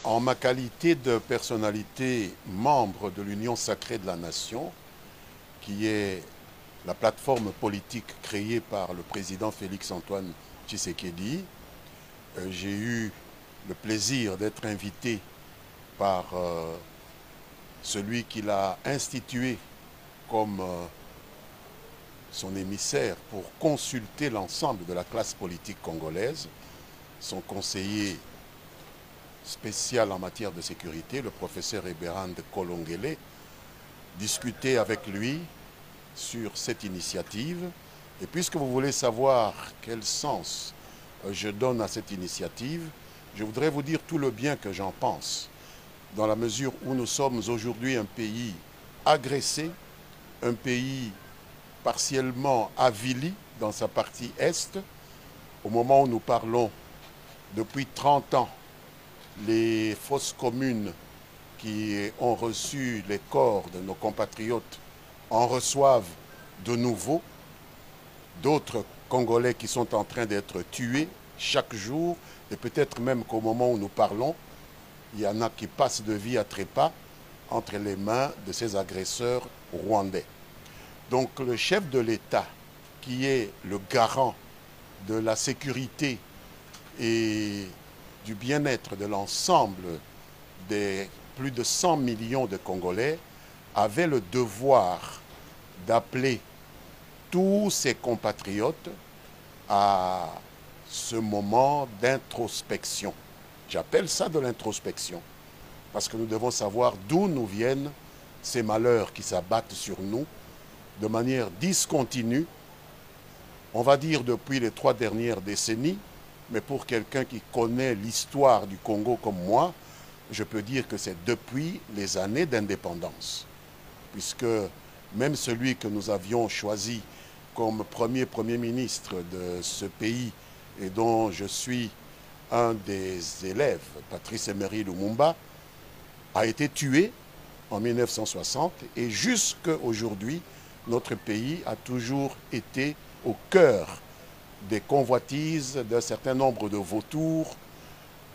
En ma qualité de personnalité membre de l'Union sacrée de la nation, qui est la plateforme politique créée par le président Félix-Antoine Tshisekedi, j'ai eu le plaisir d'être invité par celui qui l'a institué comme son émissaire pour consulter l'ensemble de la classe politique congolaise, son conseiller spécial en matière de sécurité, le professeur Eberhard Kolongele, discuter avec lui sur cette initiative. Et puisque vous voulez savoir quel sens je donne à cette initiative, je voudrais vous dire tout le bien que j'en pense, dans la mesure où nous sommes aujourd'hui un pays agressé, un pays partiellement avili dans sa partie est. Au moment où nous parlons, depuis 30 ans, les fosses communes qui ont reçu les corps de nos compatriotes en reçoivent de nouveau. D'autres Congolais qui sont en train d'être tués chaque jour, et peut-être même qu'au moment où nous parlons, il y en a qui passent de vie à trépas entre les mains de ces agresseurs rwandais. Donc le chef de l'État, qui est le garant de la sécurité et du bien-être de l'ensemble des plus de 100 millions de Congolais, avait le devoir d'appeler tous ses compatriotes à ce moment d'introspection. J'appelle ça de l'introspection, parce que nous devons savoir d'où nous viennent ces malheurs qui s'abattent sur nous de manière discontinue, on va dire depuis les 3 dernières décennies, mais pour quelqu'un qui connaît l'histoire du Congo comme moi, je peux dire que c'est depuis les années d'indépendance. Puisque même celui que nous avions choisi comme premier ministre de ce pays et dont je suis un des élèves, Patrice Emery Lumumba, a été tué en 1960 et jusqu'à aujourd'hui, notre pays a toujours été au cœur des convoitises d'un certain nombre de vautours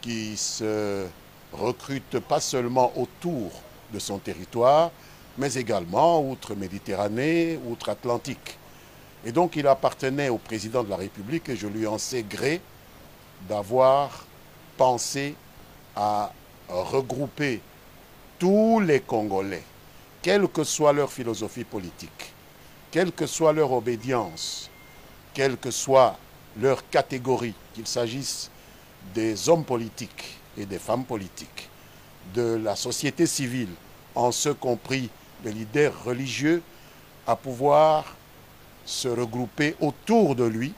qui se recrutent pas seulement autour de son territoire, mais également outre-Méditerranée, outre-Atlantique. Et donc il appartenait au président de la République, et je lui en sais gré, d'avoir pensé à regrouper tous les Congolais, quelle que soit leur philosophie politique, quelle que soit leur obédience, quelle que soit leur catégorie, qu'il s'agisse des hommes politiques et des femmes politiques, de la société civile, en ce compris des leaders religieux, à pouvoir se regrouper autour de lui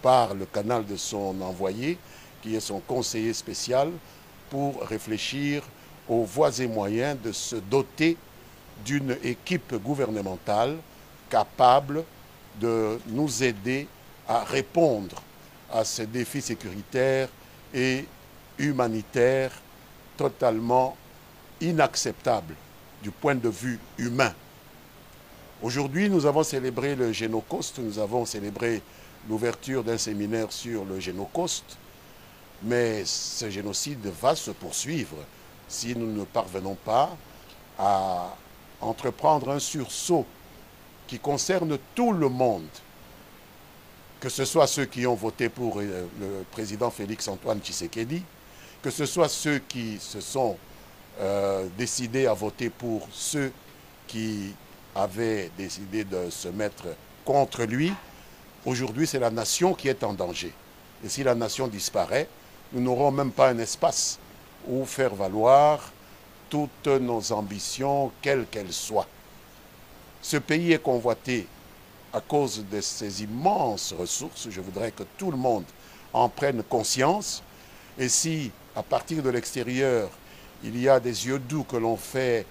par le canal de son envoyé, qui est son conseiller spécial, pour réfléchir aux voies et moyens de se doter d'une équipe gouvernementale capable de nous aider à répondre à ces défis sécuritaires et humanitaires totalement inacceptables du point de vue humain. Aujourd'hui, nous avons célébré le Génocoste, nous avons célébré l'ouverture d'un séminaire sur le Génocoste, mais ce génocide va se poursuivre si nous ne parvenons pas à entreprendre un sursaut qui concerne tout le monde, que ce soit ceux qui ont voté pour le président Félix-Antoine Tshisekedi, que ce soit ceux qui se sont décidés à voter pour ceux qui avaient décidé de se mettre contre lui. Aujourd'hui, c'est la nation qui est en danger. Et si la nation disparaît, nous n'aurons même pas un espace où faire valoir toutes nos ambitions, quelles qu'elles soient. Ce pays est convoité à cause de ses immenses ressources. Je voudrais que tout le monde en prenne conscience. Et si, à partir de l'extérieur, il y a des yeux doux que l'on fait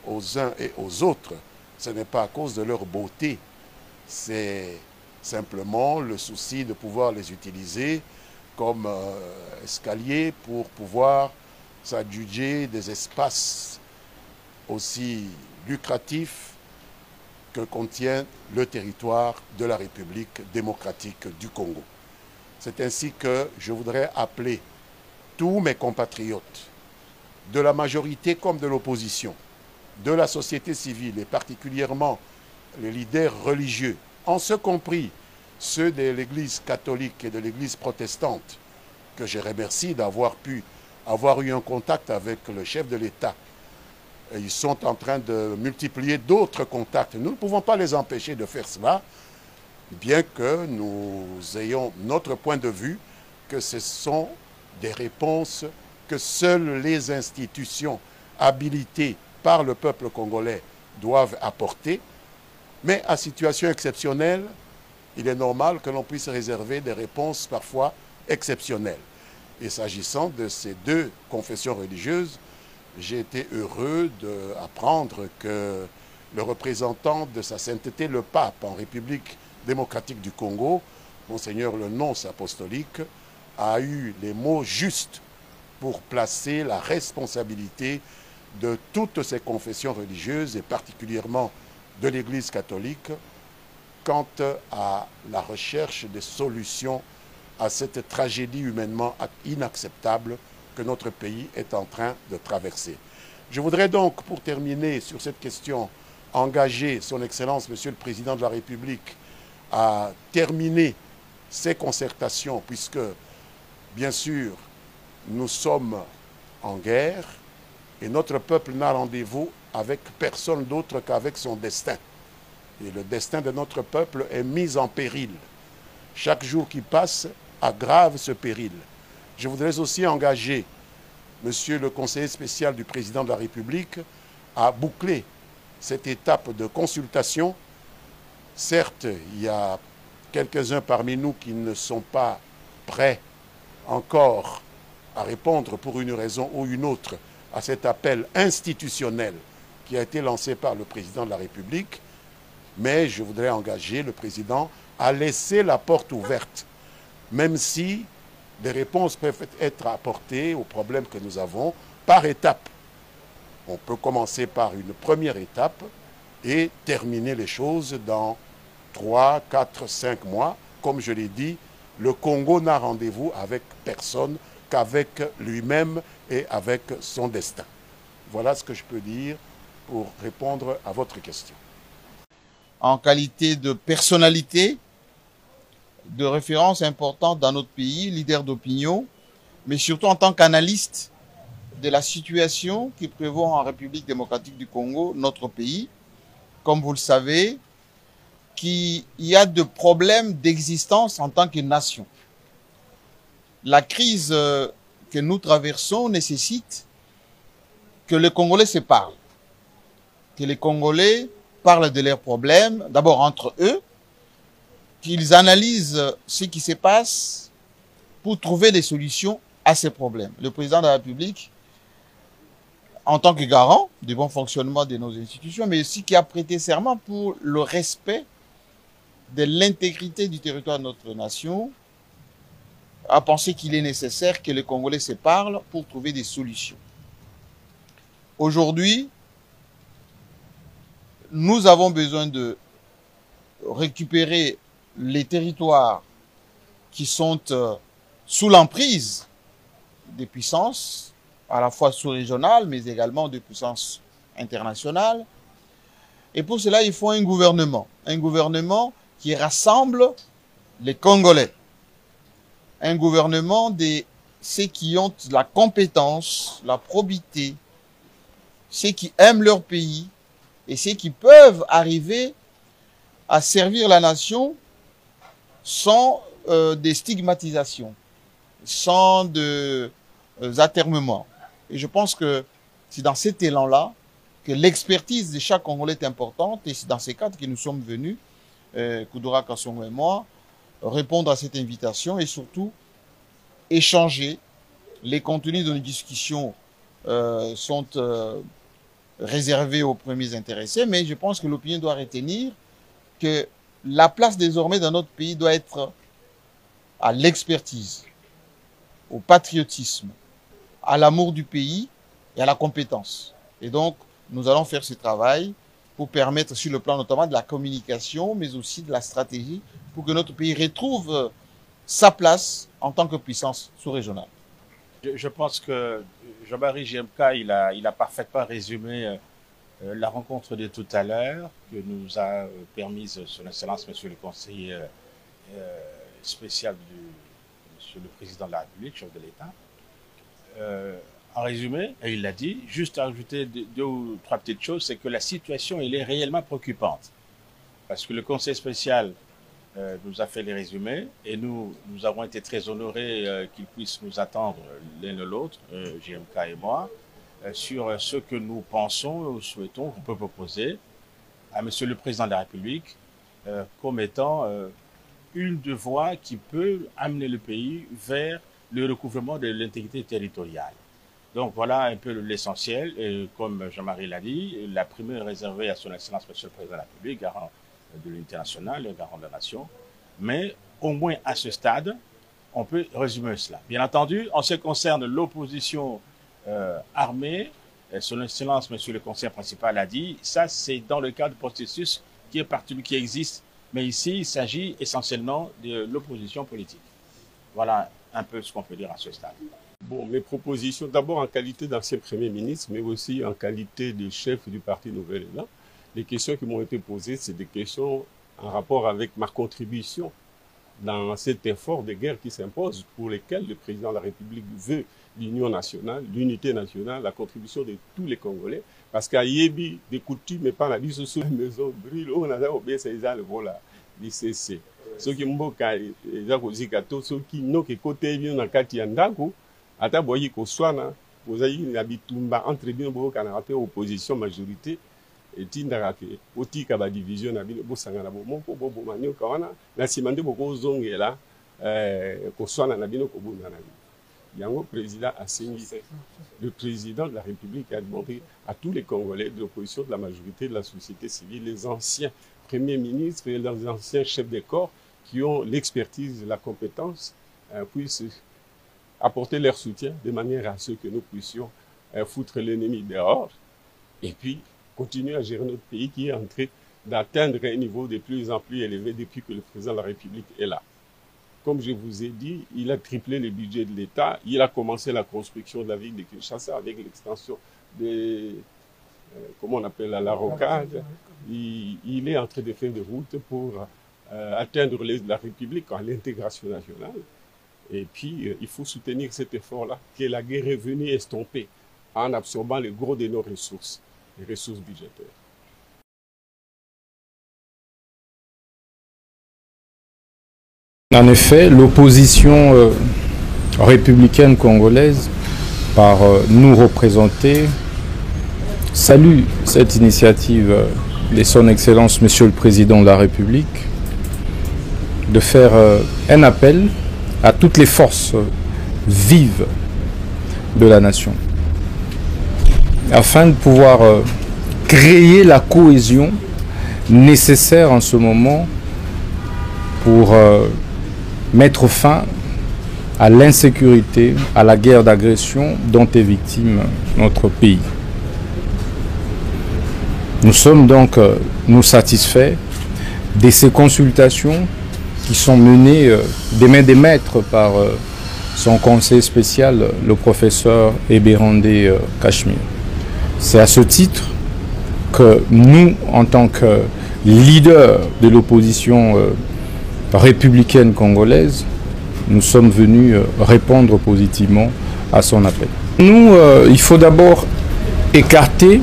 aux uns et aux autres, ce n'est pas à cause de leur beauté. C'est simplement le souci de pouvoir les utiliser comme escalier pour pouvoir s'adjuger des espaces aussi lucratifs que contient le territoire de la République démocratique du Congo. C'est ainsi que je voudrais appeler tous mes compatriotes de la majorité comme de l'opposition, de la société civile et particulièrement les leaders religieux, en ce compris ceux de l'Église catholique et de l'Église protestante, que je remercie d'avoir pu avoir eu un contact avec le chef de l'État. Ils sont en train de multiplier d'autres contacts. Nous ne pouvons pas les empêcher de faire cela, bien que nous ayons notre point de vue que ce sont des réponses que seules les institutions habilitées par le peuple congolais doivent apporter. Mais à situation exceptionnelle, il est normal que l'on puisse réserver des réponses parfois exceptionnelles. Et s'agissant de ces deux confessions religieuses, j'ai été heureux d'apprendre que le représentant de sa sainteté, le pape en République démocratique du Congo, Monseigneur le nonce apostolique, a eu les mots justes pour placer la responsabilité de toutes ces confessions religieuses et particulièrement de l'Église catholique quant à la recherche des solutions à cette tragédie humainement inacceptable que notre pays est en train de traverser. Je voudrais donc, pour terminer sur cette question, engager Son Excellence, Monsieur le Président de la République, à terminer ces concertations, puisque, bien sûr, nous sommes en guerre et notre peuple n'a rendez-vous avec personne d'autre qu'avec son destin. Et le destin de notre peuple est mis en péril. Chaque jour qui passe aggrave ce péril. Je voudrais aussi engager Monsieur le conseiller spécial du président de la République à boucler cette étape de consultation. Certes, il y a quelques-uns parmi nous qui ne sont pas prêts encore à répondre pour une raison ou une autre à cet appel institutionnel qui a été lancé par le président de la République, mais je voudrais engager le président à laisser la porte ouverte, même si des réponses peuvent être apportées aux problèmes que nous avons par étapes. On peut commencer par une première étape et terminer les choses dans 3, 4, 5 mois. Comme je l'ai dit, le Congo n'a rendez-vous avec personne qu'avec lui-même et avec son destin. Voilà ce que je peux dire pour répondre à votre question. En qualité de personnalité, de référence importante dans notre pays, leader d'opinion, mais surtout en tant qu'analyste de la situation qui prévaut en République démocratique du Congo, notre pays. Comme vous le savez, qu'il y a de problèmes d'existence en tant que nation. La crise que nous traversons nécessite que les Congolais se parlent, que les Congolais parlent de leurs problèmes, d'abord entre eux, qu'ils analysent ce qui se passe pour trouver des solutions à ces problèmes. Le président de la République, en tant que garant du bon fonctionnement de nos institutions, mais aussi qui a prêté serment pour le respect de l'intégrité du territoire de notre nation, a pensé qu'il est nécessaire que les Congolais se parlent pour trouver des solutions. Aujourd'hui, nous avons besoin de récupérer les territoires qui sont sous l'emprise des puissances, à la fois sous-régionales, mais également des puissances internationales. Et pour cela, il faut un gouvernement qui rassemble les Congolais, un gouvernement de ceux qui ont la compétence, la probité, ceux qui aiment leur pays et ceux qui peuvent arriver à servir la nation sans des stigmatisations, sans des atermoiements. Et je pense que c'est dans cet élan-là que l'expertise de chaque Congolais est importante, et c'est dans ces cadres que nous sommes venus, Koudoura Kassongo et moi, répondre à cette invitation et surtout échanger. Les contenus de nos discussions sont réservés aux premiers intéressés, mais je pense que l'opinion doit retenir que la place désormais dans notre pays doit être à l'expertise, au patriotisme, à l'amour du pays et à la compétence. Et donc, nous allons faire ce travail pour permettre, sur le plan notamment de la communication, mais aussi de la stratégie, pour que notre pays retrouve sa place en tant que puissance sous-régionale. Je pense que Jean-Marie JMK, il a parfaitement résumé la rencontre de tout à l'heure que nous a permise son Excellence, Monsieur le conseiller spécial Monsieur le Président de la République, chef de l'État. En résumé, et il l'a dit, juste à ajouter deux ou trois petites choses, c'est que la situation elle est réellement préoccupante. Parce que le conseil spécial nous a fait les résumés et nous avons été très honorés qu'il puisse nous attendre l'un et l'autre, JMK et moi, sur ce que nous pensons ou souhaitons qu'on peut proposer à Monsieur le Président de la République comme étant une des voies qui peut amener le pays vers le recouvrement de l'intégrité territoriale. Donc voilà un peu l'essentiel. Et comme Jean-Marie l'a dit, la première réservée à son Excellence Monsieur le Président de la République, garant de l'unité nationale, garant de la nation. Mais au moins à ce stade, on peut résumer cela. Bien entendu, en ce qui concerne l'opposition armée, son Excellence Monsieur le conseiller principal a dit, ça c'est dans le cadre du processus qui existe. Mais ici, il s'agit essentiellement de l'opposition politique. Voilà un peu ce qu'on peut dire à ce stade. Bon, mes propositions, d'abord en qualité d'ancien Premier ministre, mais aussi en qualité de chef du Parti Nouvel Élan. Les questions qui m'ont été posées, c'est des questions en rapport avec ma contribution dans cet effort de guerre qui s'impose, pour lesquels le président de la République veut l'union nationale, l'unité nationale, la contribution de tous les Congolais. Parce qu'à Yébi, des coutumes et par la vie sur la maison brûle, on a oublié ces le voilà, l'ICC. Ceux qui m'ont dit que ceux qui n'ont que côté bien dans Kati Andako, ata boyi ko swana, vous avez une habitumba entre bien beaucoup canapé opposition majorité. Et tindaka ke otika ba division na bino bosangana bomoko bobo manio kawana na simande boko zongela ko swana na bino ko bunda na bino. Yango président asengi, le président de la République a demandé à tous les Congolais de l'opposition, de la majorité de la société civile, les anciens premiers ministres et les anciens chefs de corps qui ont l'expertise et la compétence puissent apporter leur soutien de manière à ce que nous puissions foutre l'ennemi dehors et puis continuer à gérer notre pays qui est en train d'atteindre un niveau de plus en plus élevé depuis que le président de la République est là. Comme je vous ai dit, il a triplé le budget de l'État, il a commencé la construction de la ville de Kinshasa avec l'extension de, comment on appelle, la rocade. Il est en train de faire des routes pour atteindre la République à l'intégration nationale. Et puis, il faut soutenir cet effort-là, que la guerre est venue estomper en absorbant le gros de nos ressources. Les ressources budgétaires. En effet, l'opposition républicaine congolaise, par nous représenter, salue cette initiative de son Excellence Monsieur le Président de la République de faire un appel à toutes les forces vives de la nation, afin de pouvoir créer la cohésion nécessaire en ce moment pour mettre fin à l'insécurité, à la guerre d'agression dont est victime notre pays. Nous sommes donc nous satisfaits de ces consultations qui sont menées des mains des maîtres par son conseiller spécial, le professeur Ebérandé Cachemire. C'est à ce titre que nous, en tant que leaders de l'opposition républicaine congolaise, nous sommes venus répondre positivement à son appel. Nous, il faut d'abord écarter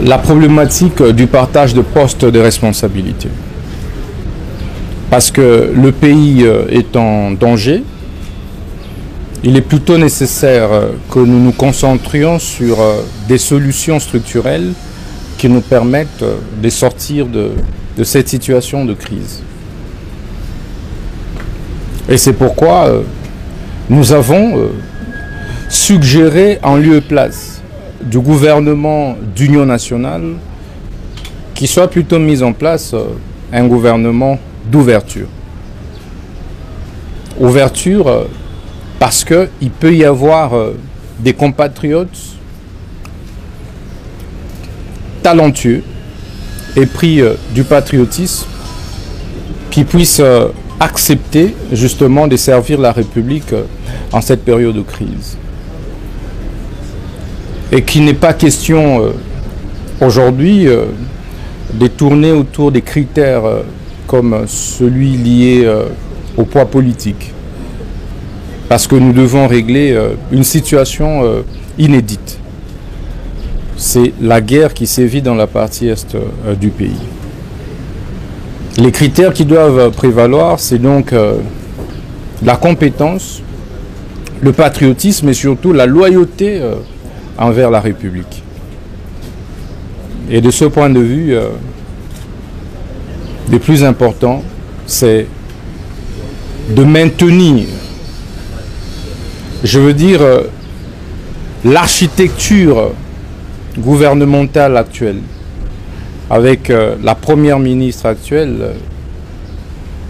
la problématique du partage de postes de responsabilité. Parce que le pays est en danger, il est plutôt nécessaire que nous nous concentrions sur des solutions structurelles qui nous permettent de sortir de cette situation de crise. Et c'est pourquoi nous avons suggéré en lieu et place du gouvernement d'union nationale qu'il soit plutôt mis en place un gouvernement d'ouverture. Ouverture parce qu'il peut y avoir des compatriotes talentueux, épris du patriotisme, qui puissent accepter justement de servir la République en cette période de crise. Et qu'il n'est pas question aujourd'hui de tourner autour des critères comme celui lié au poids politique. Parce que nous devons régler une situation inédite. C'est la guerre qui sévit dans la partie est du pays. Les critères qui doivent prévaloir, c'est donc la compétence, le patriotisme et surtout la loyauté envers la République. Et de ce point de vue, le plus important, c'est de maintenir, je veux dire, l'architecture gouvernementale actuelle, avec la première ministre actuelle,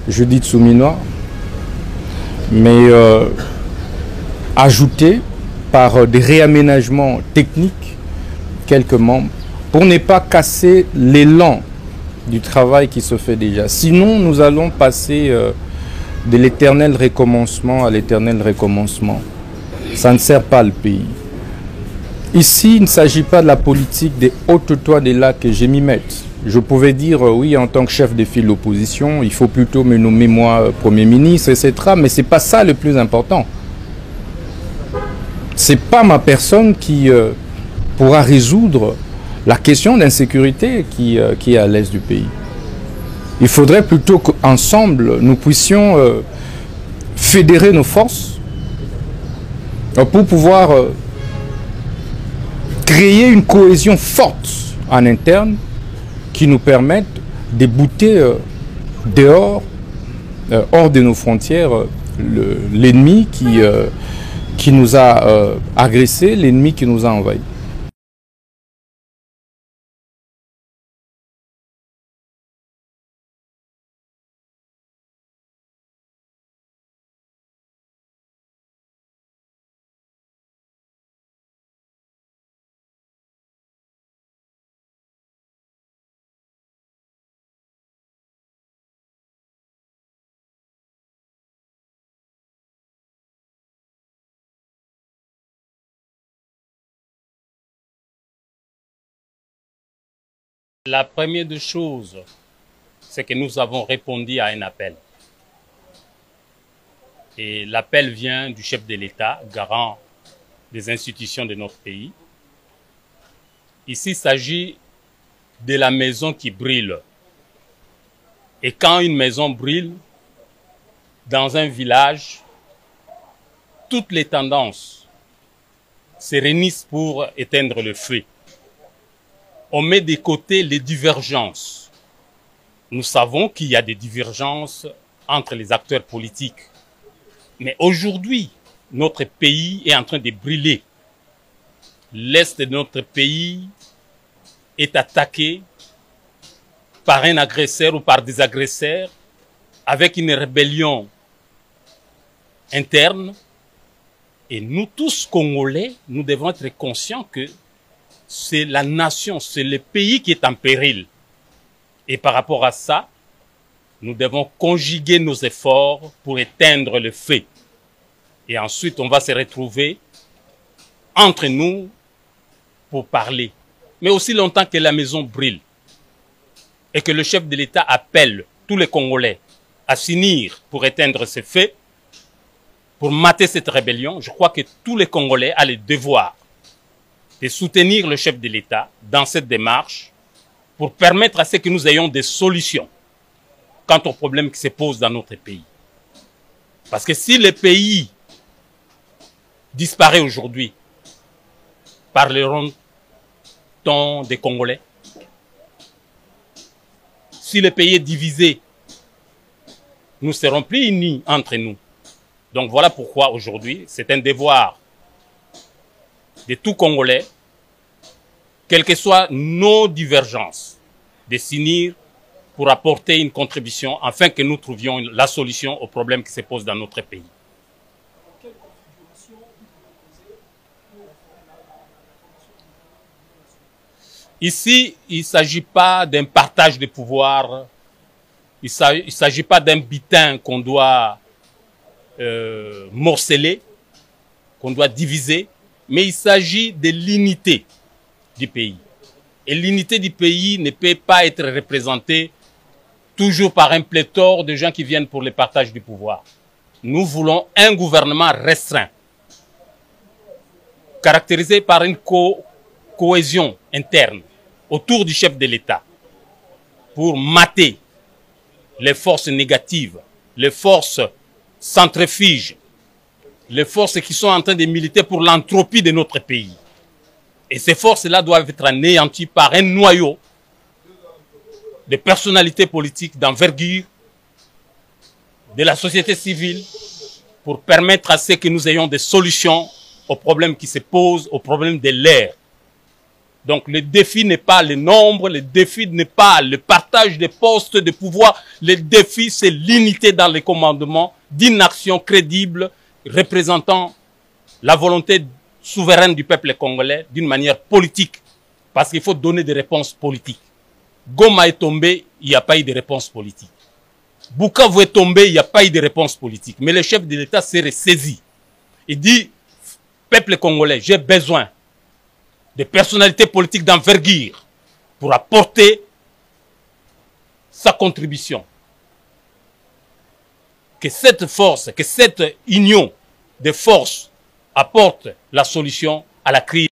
Judith Suminwa, mais ajoutée par des réaménagements techniques, quelques membres, pour ne pas casser l'élan du travail qui se fait déjà. Sinon, nous allons passer de l'éternel recommencement à l'éternel recommencement. Ça ne sert pas le pays. Ici, il ne s'agit pas de la politique des hautes toits des lacs que je m'y mette. Je pouvais dire, oui, en tant que chef de file de l'opposition, il faut plutôt me nommer moi Premier ministre, etc. Mais ce n'est pas ça le plus important. Ce n'est pas ma personne qui pourra résoudre la question d'insécurité qui est à l'est du pays. Il faudrait plutôt qu'ensemble, nous puissions fédérer nos forces pour pouvoir créer une cohésion forte en interne qui nous permette de bouter dehors, hors de nos frontières, l'ennemi qui nous a agressés, l'ennemi qui nous a envahis. La première des choses, c'est que nous avons répondu à un appel. Et l'appel vient du chef de l'État, garant des institutions de notre pays. Ici, il s'agit de la maison qui brûle. Et quand une maison brûle, dans un village, toutes les tendances se réunissent pour éteindre le feu. On met de côté les divergences. Nous savons qu'il y a des divergences entre les acteurs politiques. Mais aujourd'hui, notre pays est en train de brûler. L'Est de notre pays est attaqué par un agresseur ou par des agresseurs avec une rébellion interne. Et nous tous, Congolais, nous devons être conscients que c'est la nation, c'est le pays qui est en péril. Et par rapport à ça, nous devons conjuguer nos efforts pour éteindre le feu. Et ensuite, on va se retrouver entre nous pour parler. Mais aussi longtemps que la maison brûle et que le chef de l'État appelle tous les Congolais à s'unir pour éteindre ce feu, pour mater cette rébellion, je crois que tous les Congolais ont le devoir de soutenir le chef de l'État dans cette démarche pour permettre à ce que nous ayons des solutions quant aux problèmes qui se posent dans notre pays. Parce que si le pays disparaît aujourd'hui, parleront-on des Congolais? Si le pays est divisé, nous ne serons plus unis entre nous. Donc voilà pourquoi aujourd'hui, c'est un devoir de tout Congolais, quelles que soient nos divergences, de s'unir pour apporter une contribution afin que nous trouvions la solution aux problèmes qui se posent dans notre pays. Ici, il ne s'agit pas d'un partage de pouvoir, il ne s'agit pas d'un butin qu'on doit morceler, qu'on doit diviser, mais il s'agit de l'unité du pays. Et l'unité du pays ne peut pas être représentée toujours par un pléthore de gens qui viennent pour le partage du pouvoir. Nous voulons un gouvernement restreint, caractérisé par une cohésion interne autour du chef de l'État, pour mater les forces négatives, les forces centrifuges, les forces qui sont en train de militer pour l'entropie de notre pays. Et ces forces-là doivent être anéanties par un noyau de personnalités politiques d'envergure, de la société civile, pour permettre à ce que nous ayons des solutions aux problèmes qui se posent, aux problèmes de l'ère. Donc le défi n'est pas le nombre, le défi n'est pas le partage des postes de pouvoir, le défi c'est l'unité dans les commandements d'une action crédible représentant la volonté souveraine du peuple congolais d'une manière politique, parce qu'il faut donner des réponses politiques. Goma est tombé, il n'y a pas eu de réponse politique. Bukavu est tombé, il n'y a pas eu de réponse politique. Mais le chef de l'État s'est ressaisi. Il dit, peuple congolais, j'ai besoin de personnalités politiques d'envergure pour apporter sa contribution. Que cette force, que cette union de forces apporte la solution à la crise.